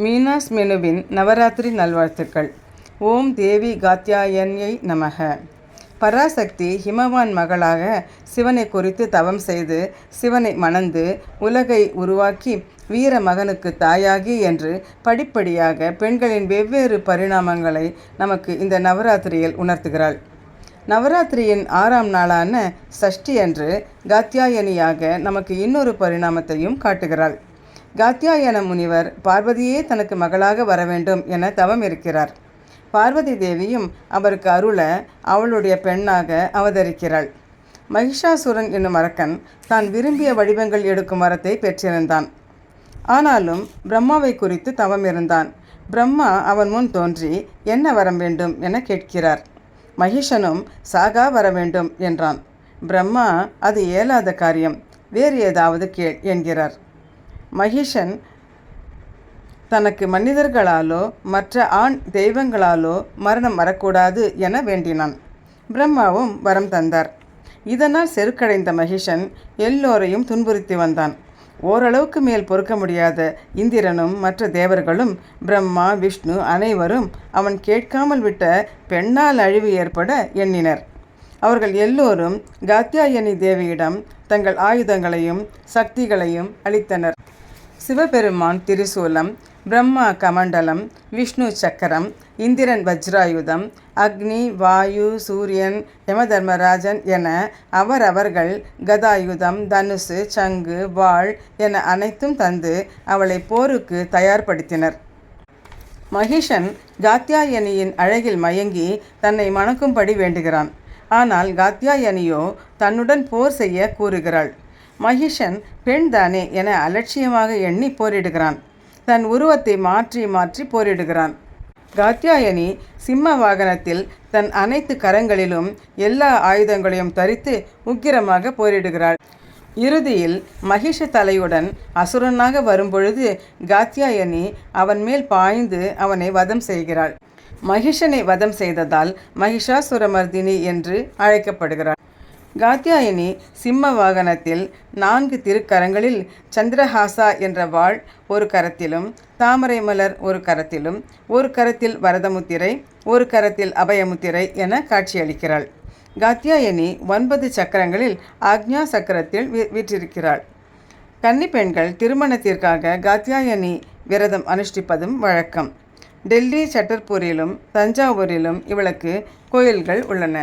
மீனாஸ் மெனுவின் நவராத்திரி நல்வாழ்த்துக்கள். ஓம் தேவி காத்யாயன்யை நமக. பராசக்தி ஹிமவான் மகளாக சிவனை குறித்து தவம் செய்து சிவனை மணந்து உலகை உருவாக்கி வீர மகனுக்கு தாயாகி என்று படிப்படியாக பெண்களின் வெவ்வேறு பரிணாமங்களை நமக்கு இந்த நவராத்திரியில் உணர்த்துகிறாள். நவராத்திரியின் 6ஆம் நாளான சஷ்டி அன்று காத்யாயனியாக நமக்கு இன்னொரு பரிணாமத்தையும் காட்டுகிறாள். காத்யாயன முனிவர் பார்வதியே தனக்கு மகளாக வர வேண்டும் என தவம் இருக்கிறார். பார்வதி தேவியும் அவருக்கு அருள அவளுடைய பெண்ணாக அவதரிக்கிறாள். மகிஷாசுரன் என்னும் அரக்கன் தான் விரும்பிய வடிவங்கள் எடுக்கும் வரத்தை பெற்றிருந்தான். ஆனாலும் பிரம்மாவை குறித்து தவம் இருந்தான். பிரம்மா அவன் முன் தோன்றி என்ன வரம் வேண்டும் என கேட்கிறார். மகிஷனும் சாகா வர வேண்டும் என்றான். பிரம்மா அது இயலாத காரியம், வேறு ஏதாவது கேள் என்கிறார். மகிஷன் தனக்கு மனிதர்களாலோ மற்ற ஆண் தெய்வங்களாலோ மரணம் வரக்கூடாது என வேண்டினான். பிரம்மாவும் வரம் தந்தார். இதனால் செருக்கடைந்த மகிஷன் எல்லோரையும் துன்புறுத்தி வந்தான். ஓரளவுக்கு மேல் பொறுக்க முடியாத இந்திரனும் மற்ற தேவர்களும் பிரம்மா விஷ்ணு அனைவரும் அவன் கேட்காமல் விட்ட பெண்ணால் அழிவு ஏற்பட எண்ணினர். அவர்கள் எல்லோரும் காத்யாயனி தேவியிடம் தங்கள் ஆயுதங்களையும் சக்திகளையும் அளித்தனர். சிவபெருமான் திரிசூலம், பிரம்மா கமண்டலம், விஷ்ணு சக்கரம், இந்திரன் வஜ்ராயுதம், அக்னி, வாயு, சூரியன், யமதர்மராஜன் என அவரவர்கள் கதாயுதம், தனுசு, சங்கு, வாள் என அனைத்தும் தந்து அவளை போருக்கு தயார்படுத்தினர். மகிஷன் காத்யாயனியின் அழகில் மயங்கி தன்னை மணக்கும்படி வேண்டுகிறான். ஆனால் காத்யாயனியோ தன்னுடன் போர் செய்ய கூறுகிறாள். மகிஷன் பெண் தானே என அலட்சியமாக எண்ணி போரிடுகிறான். தன் உருவத்தை மாற்றி மாற்றி போரிடுகிறான். காத்யாயனி சிம்ம வாகனத்தில் தன் அனைத்து கரங்களிலும் எல்லா ஆயுதங்களையும் தரித்து உக்கிரமாக போரிடுகிறாள். இறுதியில் மகிஷ தலையுடன் அசுரனாக வரும்பொழுது காத்யாயனி அவன் மேல் பாய்ந்து அவனை வதம் செய்கிறாள். மகிஷனை வதம் செய்ததால் மகிஷாசுரமர்தினி என்று அழைக்கப்படுகிறாள். காத்யாயனி சிம்ம வாகனத்தில் 4 திருக்கரங்களில் சந்திரஹாசா என்ற வாள் ஒரு கரத்திலும், தாமரை மலர் ஒரு கரத்திலும், ஒரு கரத்தில் வரதமுத்திரை, ஒரு கரத்தில் அபயமுத்திரை என காட்சியளிக்கிறாள். காத்யாயனி 9 சக்கரங்களில் ஆக்ஞா சக்கரத்தில் வீற்றிருக்கிறாள். கன்னி பெண்கள் திருமணத்திற்காக காத்யாயனி விரதம் அனுஷ்டிப்பதும் வழக்கம். டெல்லி, சட்டர்பூரிலும் தஞ்சாவூரிலும் இவளுக்கு கோயில்கள் உள்ளன.